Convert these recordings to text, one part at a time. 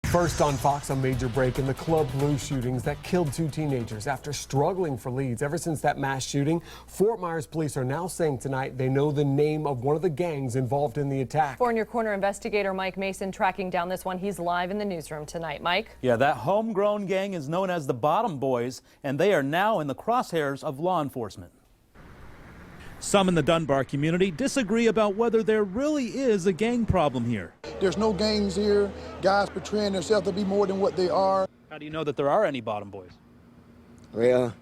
First on Fox, a major break in the Club Blu shootings that killed 2 teenagers. After struggling for leads ever since that mass shooting, Fort Myers police are now saying tonight they know the name of one of the gangs involved in the attack. For In Your Corner investigator Mike Mason tracking down this one. He's live in the newsroom tonight. Mike? Yeah, that homegrown gang is known as the Bottom Boys, and they are now in the crosshairs of law enforcement. Some in the Dunbar community disagree about whether there really is a gang problem here. There's no gangs here. Guys portraying themselves to be more than what they are. How do you know that there are any Bottom Boys? Well,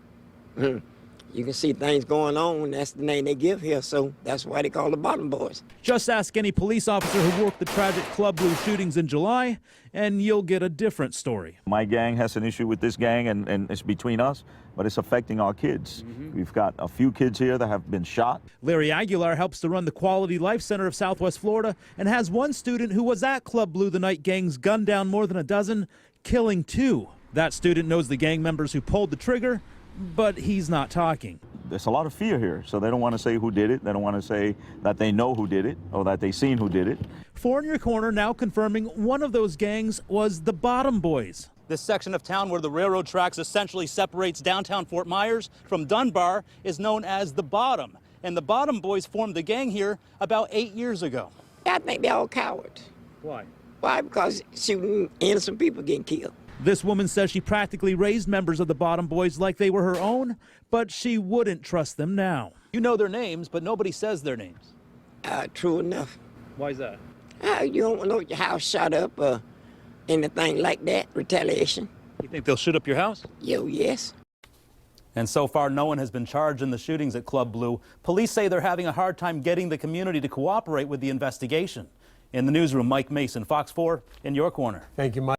you can see things going on. That's the name they give here, so that's why they call the Bottom Boys. Just ask any police officer who worked the tragic Club Blu shootings in July, and you'll get a different story. My gang has an issue with this gang, and it's between us, but it's affecting our kids. We've got a few kids here that have been shot. Larry Aguilar helps to run the Quality Life Center of Southwest Florida and has one student who was at Club Blu the night gangs gunned down more than a dozen, killing 2. That student knows the gang members who pulled the trigger, but he's not talking. There's a lot of fear here, so they don't want to say who did it. They don't want to say that they know who did it or that they seen who did it. For In Your Corner now confirming one of those gangs was the Bottom Boys. This section of town where the railroad tracks essentially separates downtown Fort Myers from Dunbar is known as the Bottom. And the Bottom Boys formed the gang here about 8 years ago. I think they're all cowards. Why? Why? Because shooting innocent people getting killed. This woman says she practically raised members of the Bottom Boys like they were her own, but she wouldn't trust them now. You know their names, but nobody says their names. True enough. Why is that? You don't know your house shot up or anything like that, retaliation. You think they'll shoot up your house? Yes. And so far, no one has been charged in the shootings at Club Blu. Police say they're having a hard time getting the community to cooperate with the investigation. In the newsroom, Mike Mason, Fox 4, In Your Corner. Thank you, Mike.